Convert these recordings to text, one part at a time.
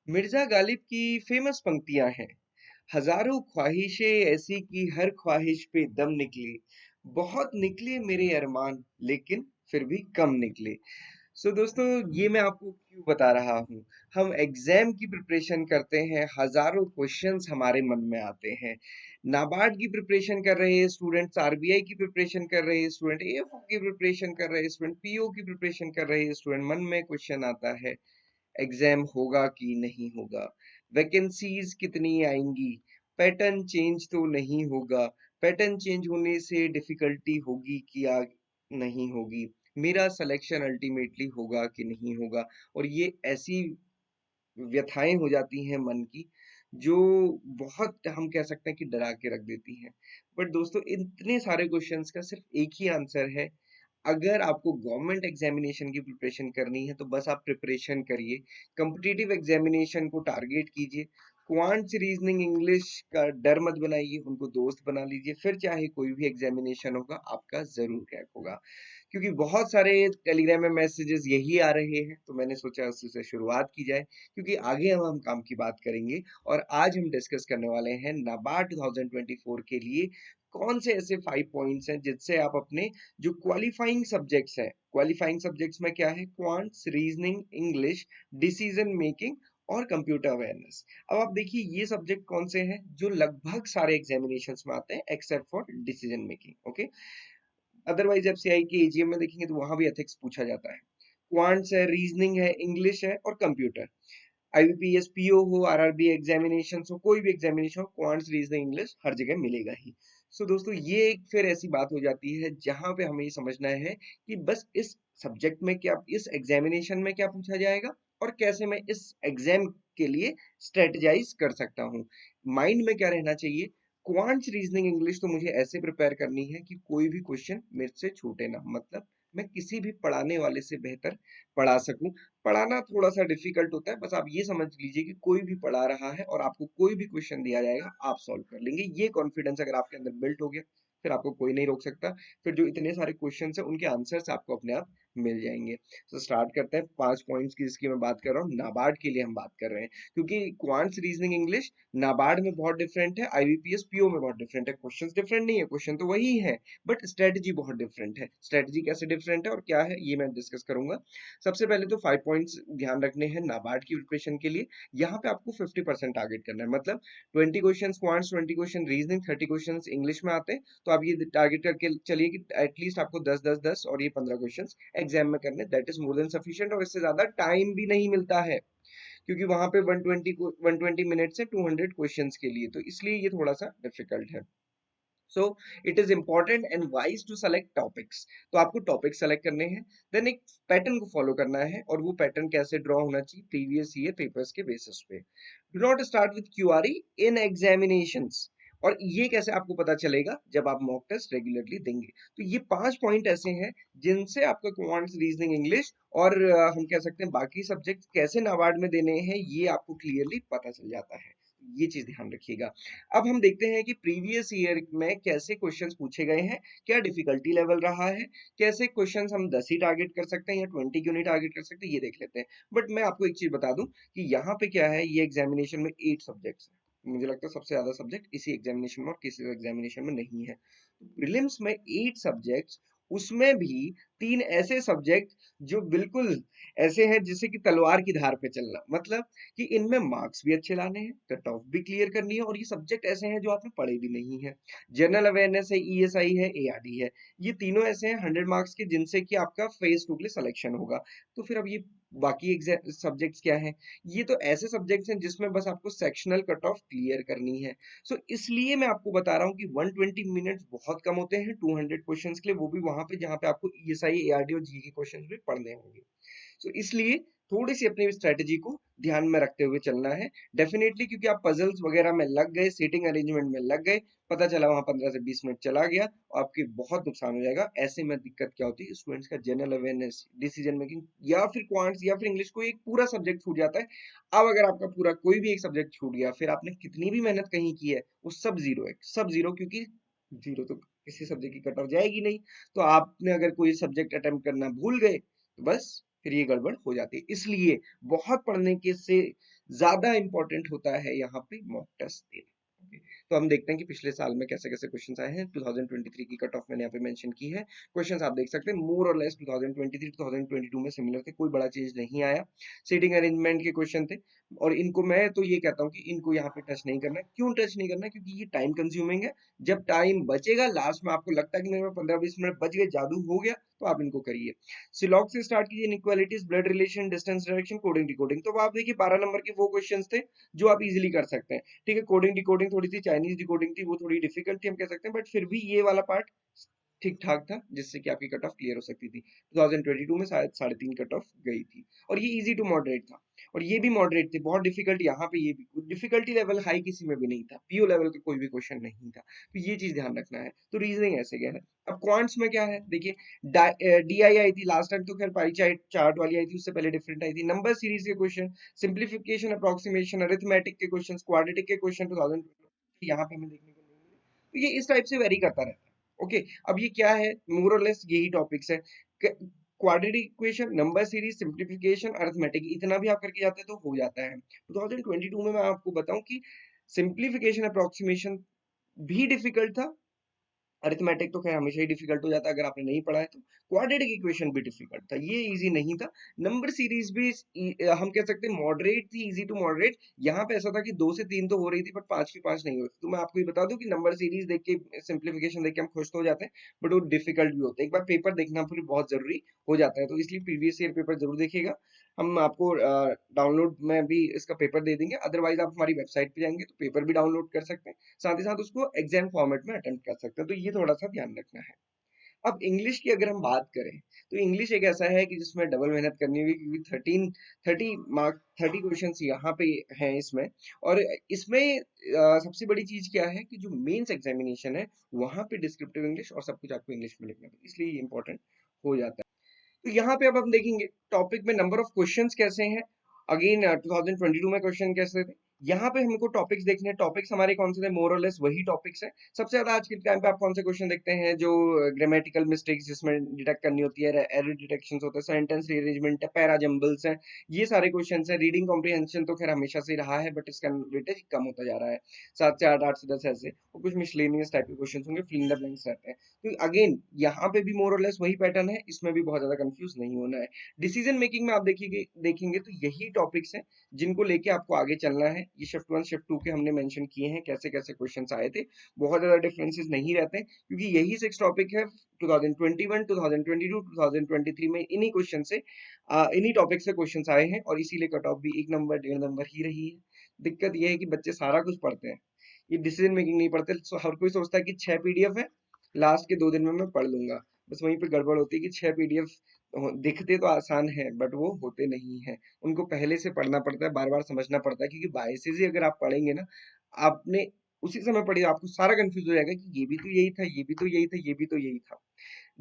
मिर्जा गालिब की फेमस पंक्तियां हैं। हजारों ख्वाहिशें ऐसी कि हर ख्वाहिश पे दम निकले। बहुत निकले मेरे अरमान, लेकिन फिर भी कम निकले। दोस्तों, ये मैं आपको क्यों बता रहा हूँ। हम एग्जाम की प्रिपरेशन करते हैं, हजारों क्वेश्चंस हमारे मन में आते हैं। नाबार्ड की प्रिपरेशन कर रहे हैं स्टूडेंट्स, आरबीआई की प्रिपरेशन कर रहे हैं स्टूडेंट, एएफओ की प्रिपरेशन कर रहे हैं स्टूडेंट, पीओ की प्रिपरेशन कर रहे हैं स्टूडेंट। मन में क्वेश्चन आता है, एग्जाम होगा कि नहीं होगा, वैकेंसीज कितनी आएंगी, पैटर्न चेंज तो नहीं होगा, पैटर्न चेंज होने से डिफिकल्टी होगी कि नहीं होगी, मेरा सिलेक्शन अल्टीमेटली होगा कि नहीं होगा। और ये ऐसी व्यथाएं हो जाती हैं मन की, जो बहुत हम कह सकते हैं कि डरा के रख देती हैं। बट दोस्तों, इतने सारे क्वेश्चंस का सिर्फ एक ही आंसर है। अगर आपको गवर्नमेंट एग्जामिनेशन की प्रिपरेशन करनी है तो बस आप प्रिपरेशन करिए, कॉम्पिटिटिव एग्जामिनेशन को टारगेट कीजिए। क्वांट्स, रीजनिंग, इंग्लिश का डर मत बनाइए, उनको दोस्त बना लीजिए, फिर चाहे कोई भी एग्जामिनेशन होगा आपका जरूर क्रैक होगा। क्योंकि बहुत सारे टेलीग्राम में मैसेजेस यही आ रहे हैं, तो मैंने सोचा उसी से शुरुआत की जाए, क्योंकि आगे हम काम की बात करेंगे। और आज हम डिस्कस करने वाले हैं नाबार्ड 2024 के लिए कौन से ऐसे 5 पॉइंट्स हैं जिससे आप अपने जो क्वालिफाइंग सब्जेक्ट्स हैं, क्वालिफाइंग सब्जेक्ट्स में क्या है, quants, reasoning, English, decision making और कंप्यूटर अवेयरनेस। अब आप देखिए ये सब्जेक्ट कौन से हैं जो लगभग सारे एग्जामिनेशंस में आते हैं except for decision making. Okay, otherwise आप सीआई के एजीएम में देखेंगे तो वहां भी एथिक्स पूछा जाता है। क्वांट्स है, रीजनिंग है, इंग्लिश है और कंप्यूटर। आईबीपीएस, पीओ हो, आरआरबी एग्जामिनेशन हो, कोई भी एग्जामिनेशन हो, क्वांट्स, रीजनिंग, इंग्लिश हर जगह मिलेगा ही। दोस्तों, ये एक फिर ऐसी बात हो जाती है जहां पे हमें ये समझना है कि बस इस सब्जेक्ट में क्या, इस एग्जामिनेशन में क्या पूछा जाएगा और कैसे मैं इस एग्जाम के लिए स्ट्रेटेजाइज कर सकता हूँ। माइंड में क्या रहना चाहिए, क्वांट्स, रीजनिंग, इंग्लिश तो मुझे ऐसे प्रिपेयर करनी है कि कोई भी क्वेश्चन मेरे से छूटे ना, मतलब मैं किसी भी पढ़ाने वाले से बेहतर पढ़ा सकूं। पढ़ाना थोड़ा सा डिफिकल्ट होता है, बस आप ये समझ लीजिए कि कोई भी पढ़ा रहा है और आपको कोई भी क्वेश्चन दिया जाएगा आप सॉल्व कर लेंगे। ये कॉन्फिडेंस अगर आपके अंदर बिल्ट हो गया, फिर आपको कोई नहीं रोक सकता। फिर जो इतने सारे क्वेश्चन है उनके आंसर्स आपको अपने आप मिल जाएंगे। स्टार्ट करते हैं 5 पॉइंट्स की, जिसकी मैं बात कर रहा हूँ, नाबार्ड के लिए हम बात कर रहे हैं। क्योंकि क्वांट्स, रीजनिंग, इंग्लिश नाबार्ड में बहुत डिफरेंट है, आईबीपीएस, पीओ में बहुत डिफरेंट है। क्वेश्चन डिफरेंट नहीं है, क्वेश्चन तो वही है, बट स्ट्रेटजी बहुत डिफरेंट है। स्ट्रेटजी कैसे डिफरेंट है और क्या है ये मैं डिस्कस करूंगा। सबसे पहले तो 5 पॉइंट्स ध्यान रखने हैं नाबार्ड की प्रिपरेशन के लिए। यहाँ पे आपको 50% टारगेट करना है, मतलब 20 question quants, 20 question reasoning, 30 question English में आते हैं। तो आप ये टारगेट करके चलिए कि एटलीस्ट आपको 10 10 10 और ये 15 क्वेश्चन एग्जाम में करने, that is more than sufficient. और इससे ज्यादा टाइम भी नहीं मिलता है, क्योंकि वहां पे 120 मिनट से 200 क्वेश्चन के लिए, तो इसलिए ये थोड़ा सा डिफिकल्ट है। So it is important and wise to select topics. तो आपको टॉपिक सेलेक्ट करने हैं, देन एक पैटर्न को फॉलो करना है, और वो पैटर्न कैसे ड्रॉ होना चाहिए, प्रीवियस ईयर पेपर्स के बेसिस पे। Do not start with QRE in examinations. और ये कैसे आपको पता चलेगा, जब आप मॉक टेस्ट रेगुलरली देंगे। तो ये 5 पॉइंट ऐसे हैं जिनसे आपका क्वांट्स, रीजनिंग, इंग्लिश और हम कह सकते हैं बाकी सब्जेक्ट कैसे नाबार्ड में देने हैं, ये आपको क्लियरली पता चल जाता है। ये चीज ध्यान रखिएगा। अब हम देखते हैं कि प्रीवियस ईयर में कैसे क्वेश्चंस पूछे गए हैं, क्या डिफिकल्टी लेवल रहा है, कैसे क्वेश्चंस हम 10 ही टारगेट कर सकते हैं या 20 क्यों नहीं टारगेट कर सकते, ये देख लेते हैं। बट मैं आपको एक चीज बता दूं कि यहाँ पे क्या है, ये एग्जामिनेशन में 8 सब्जेक्ट्स है। मुझे लगता है सबसे ज्यादा सब्जेक्ट इसी एग्जामिनेशन में और किसी एग्जामिनेशन में नहीं है। प्रीलिम्स में 8 सब्जेक्ट्स, उसमें भी 3 ऐसे सब्जेक्ट जो बिल्कुल ऐसे हैं जैसे कि तलवार की धार पे चलना, मतलब कि इनमें मार्क्स भी अच्छे लाने हैं, कट ऑफ भी क्लियर करनी है, और ये सब्जेक्ट ऐसे हैं जो आपने पढ़े भी नहीं है। जनरल अवेयरनेस है, ईएसआई है, एआरडी है। ये तीनों ऐसे हैं 100 मार्क्स के, जिनसे कि आपका फेज 2 के लिए सिलेक्शन होगा। तो फिर अब ये बाकी सब्जेक्ट्स क्या हैं, ये तो ऐसे सब्जेक्ट्स हैं जिसमें बस आपको सेक्शनल कट ऑफ क्लियर करनी है। इसलिए मैं आपको बता रहा हूँ कि 120 मिनट्स बहुत कम होते हैं 200 क्वेश्चंस के लिए, वो भी वहां पे जहाँ पे आपको ईएसआई, एआरडी और जी के क्वेश्चंस भी पढ़ने होंगे। इसलिए थोड़ी सी अपनी स्ट्रेटेजी को ध्यान में रखते हुए चलना है डेफिनेटली, क्योंकि आप पजल्स वगैरह में लग गए, सीटिंग अरेंजमेंट में लग गए, पता चला वहां 15 से 20 मिनट चला गया और आपके बहुत नुकसान हो जाएगा। ऐसे में दिक्कत क्या होती है, स्टूडेंट्स का जनरल अवेयरनेस, डिसीजन मेकिंग, या फिर क्वांट्स या फिर इंग्लिश, को एक पूरा सब्जेक्ट छूट जाता है। अब अगर आपका पूरा कोई भी एक सब्जेक्ट छूट गया, फिर आपने कितनी भी मेहनत कहीं की है, वो सब जीरो है, सब जीरो, क्योंकि जीरो तो किसी सब्जेक्ट की कट ऑफ जाएगी नहीं। तो आपने अगर कोई सब्जेक्ट अटेम्प्ट करना भूल गए, तो बस फिर ये गड़बड़ हो जाती है। इसलिए बहुत पढ़ने के से ज्यादा इंपॉर्टेंट होता है यहाँ पे मॉक टेस्ट देना। Okay, तो हम देखते हैं कि पिछले साल में कैसे कैसे क्वेश्चंस आए हैं। 2023 की कट ऑफ मैंने यहाँ पे मेंशन की है। क्वेश्चंस आप देख सकते हैं मोर और लेस 2023 2022 में सिमिलर थे, कोई बड़ा चीज नहीं आया। सीटिंग अरेंजमेंट के क्वेश्चन थे और इनको मैं तो ये कहता हूँ कि इनको यहाँ पे टच नहीं करना है। क्यों टच नहीं करना है? क्योंकि ये टाइम कंज्यूमिंग है। जब टाइम बचेगा लास्ट में, आपको लगता है कि मेरे में 15-20 मिनट बच गए, जादू हो गया, तो आप इनको करिए। सिलॉग से स्टार्ट कीजिए, inequalities, blood relation, distance direction, coding decoding. तो आप देखिए 12 नंबर के वो क्वेश्चंस थे जो आप इजीली कर सकते हैं। ठीक है, कोडिंग डिकोडिंग थोड़ी सी चाइनीज डिकोडिंग थी, वो थोड़ी डिफिकल्ट थी हम कह सकते हैं, बट फिर भी ये वाला पार्ट ठीक ठाक था जिससे कि आपकी कट ऑफ क्लियर हो सकती थी। 2022 में शायद 3.5 कट ऑफ गई थी और ये इजी टू मॉडरेट था। और ये भी मॉडरेट थे, बहुत डिफिकल्ट यहाँ पे, ये भी डिफिकल्टी लेवल हाई किसी में भी नहीं था, पीओ लेवल का कोई भी क्वेश्चन नहीं था। तो ये चीज ध्यान रखना है। तो रीजनिंग ऐसे गया है। अब क्वांट्स में क्या है देखिए, डीआई आई थी लास्ट टाइम, तो खैर पाई चार्ट वाली आई थी, उससे पहले डिफरेंट आई थी। नंबर सीरीज के क्वेश्चन, सिंप्लीफिकेशन, अप्रोक्सीमेशन, अरिथमेटिक के क्वेश्चन, क्वाड्रेटिक के क्वेश्चन 2000 यहाँ पे हमें देखने को नहीं मिले। तो ये इस टाइप से वेरी करता रहता है। ओके, अब ये क्या है, मोर और लेस यही टॉपिक्स है। Quadratic equation, number series, simplification, arithmetic, इतना भी आप करके जाते हैं तो हो जाता है। 2022 में मैं आपको बताऊं कि सिंप्लीफिकेशन अप्रोक्सीमेशन भी डिफिकल्ट था। अरिथमेटिक तो खैर हमेशा ही डिफिकल्ट हो जाता है अगर आपने नहीं पढ़ा है तो। क्वाड्रेटिक इक्वेशन भी डिफिकल्ट था, ये इजी नहीं था। नंबर सीरीज भी हम कह सकते हैं मॉडरेट थी, इजी टू मॉडरेट। यहाँ पे ऐसा था कि 2 से 3 तो हो रही थी बट 5 की 5 नहीं होती। तो मैं आपको ये बता दूं कि नंबर सीरीज देख के, सिंप्लीफिकेशन देख के हम खुश तो हो जाते हैं, बट वो डिफिकल्ट भी होते हैं। एक बार पेपर देखना फिर बहुत जरूरी हो जाता है, तो इसलिए प्रीवियस ईयर पेपर जरूर देखिएगा। हम आपको डाउनलोड में भी इसका पेपर दे देंगे, अदरवाइज आप हमारी वेबसाइट पे जाएंगे तो पेपर भी डाउनलोड कर सकते हैं, साथ ही साथ उसको एग्जाम फॉर्मेट में अटेम्प्ट कर सकते हैं। तो ये थोड़ा सा ध्यान रखना है। अब इंग्लिश की अगर हम बात करें तो इंग्लिश एक ऐसा है कि जिसमें डबल मेहनत करनी होगी, क्योंकि 30 30 क्वेश्चन यहाँ पे हैं इसमें। और इसमें सबसे बड़ी चीज क्या है कि जो मेंस एग्जामिनेशन है वहां पे डिस्क्रिप्टिव इंग्लिश और सब कुछ आपको इंग्लिश में लिखना है, तो इसलिए इंपॉर्टेंट हो जाता है। तो यहाँ पे अब हम देखेंगे टॉपिक में नंबर ऑफ क्वेश्चंस कैसे हैं। अगेन 2022 में क्वेश्चन कैसे थे, यहाँ पे हमको टॉपिक्स देखने हैं। टॉपिक्स हमारे कौन से थे, मोर और लेस वही टॉपिक्स हैं। सबसे ज्यादा आज के टाइम पे आप कौन से क्वेश्चन देखते हैं, जो ग्रामेटिकल मिस्टेक्स जिसमें डिटेक्ट करनी होती है, एरर डिटेक्शन होता है, सेंटेंस रीअरेंजमेंट है, पैरा जंबल्स हैं, ये सारे क्वेश्चन हैं। रीडिंग कॉम्प्रिहेंशन तो खैर हमेशा से रहा है बट इसका वेटेज कम होता जा रहा है, 7 से 8, 8 से 10 ऐसे। और कुछ मिसलेनियस टाइप के क्वेश्चन होंगे, फिल इन द ब्लैंक्स रहते हैं। तो अगेन यहाँ पे भी मोर और लेस वही पैटर्न है, इसमें भी बहुत ज्यादा कंफ्यूज नहीं होना है। डिसीजन मेकिंग में आप देखेंगे तो यही टॉपिक्स हैं जिनको लेके आपको आगे चलना है। ये शिफ्ट 1 शिफ्ट 2 के हमने मेंशन किए हैं, कैसे कैसे क्वेश्चंस आए थे। बहुत ज्यादा डिफरेंसेस नहीं रहते क्योंकि यही 6 टॉपिक है 2021 2022 2023 में, इन्हीं क्वेश्चन से इन्हीं टॉपिक से क्वेश्चंस आए हैं और इसीलिए कट ऑफ भी 1 नंबर 1.5 नंबर ही रही है। दिक्कत यह है कि बच्चे सारा कुछ पढ़ते हैं, ये डिसीजन मेकिंग नहीं पढ़ते। हर कोई सोचता है कि 6 पीडीएफ है, लास्ट के 2 दिन में मैं पढ़ लूंगा। बस वहीं पे गड़बड़ होती है कि 6 पीडीएफ दिखते तो आसान है बट वो होते नहीं है। उनको पहले से पढ़ना पड़ता है, बार बार समझना पड़ता है, क्योंकि बायसेस ही अगर आप पढ़ेंगे ना, आपने उसी समय पढ़ी, आपको सारा कंफ्यूज हो जाएगा कि ये भी तो यही था, ये भी तो यही था, ये भी तो यही था।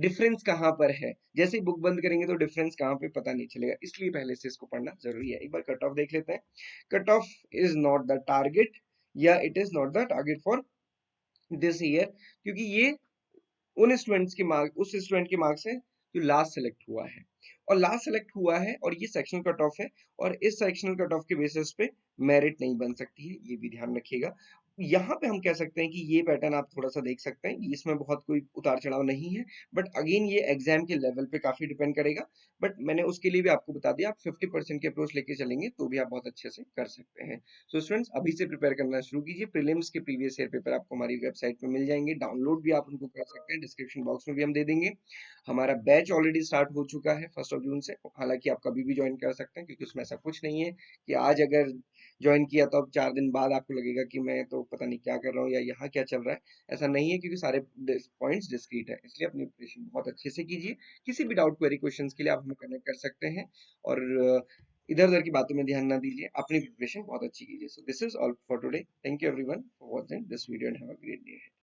डिफरेंस कहाँ पर है, जैसे ही बुक बंद करेंगे तो डिफरेंस कहाँ पे पता नहीं चलेगा, इसलिए पहले से इसको पढ़ना जरूरी है। एक बार कट ऑफ देख लेते हैं। Cut off is not the target, या it is not the target for this year, क्योंकि ये उन स्टूडेंट्स के मार्क, उस स्टूडेंट के मार्क्स है जो लास्ट सेलेक्ट हुआ है, और लास्ट सेलेक्ट हुआ है और ये सेक्शनल कट ऑफ है, और इस सेक्शनल कट ऑफ के बेसिस पे मेरिट नहीं बन सकती है, ये भी ध्यान रखिएगा। यहाँ पे हम कह सकते हैं कि ये पैटर्न आप थोड़ा सा देख सकते हैं, इसमें बहुत कोई उतार चढ़ाव नहीं है, बट अगेन ये एग्जाम के लेवल पे काफी डिपेंड करेगा। बट मैंने उसके लिए भी आपको बता दिया, आप 50% के अप्रोच लेके चलेंगे तो भी आप बहुत अच्छे से कर सकते हैं। सो स्टूडेंट्स, अभी से प्रिपेयर करना शुरू कीजिए। प्रीलिम्स के प्रीवियस ईयर पेपर आपको हमारी वेबसाइट पे मिल जाएंगे, डाउनलोड भी आप उनको कर सकते हैं, डिस्क्रिप्शन बॉक्स में भी हम दे देंगे। हमारा बैच ऑलरेडी स्टार्ट हो चुका है 1 जून से, हालांकि आप कभी भी ज्वाइन कर सकते हैं, क्योंकि उसमें ऐसा कुछ नहीं है कि आज अगर ज्वाइन किया तो अब 4 दिन बाद आपको लगेगा कि मैं तो पता नहीं क्या कर रहा हूँ या यहाँ क्या चल रहा है। ऐसा नहीं है, क्योंकि सारे पॉइंट्स डिस्क्रीट है, इसलिए अपनी प्रिपरेशन बहुत अच्छे से कीजिए। किसी भी डाउट क्वेरी क्वेश्चन के लिए आप हमें कनेक्ट कर सकते हैं, और इधर उधर की बातों में ध्यान ना दीजिए, अपनी प्रिपरेशन बहुत अच्छी कीजिए। So this is all for today, thank you everyone for watching this video and have a great day.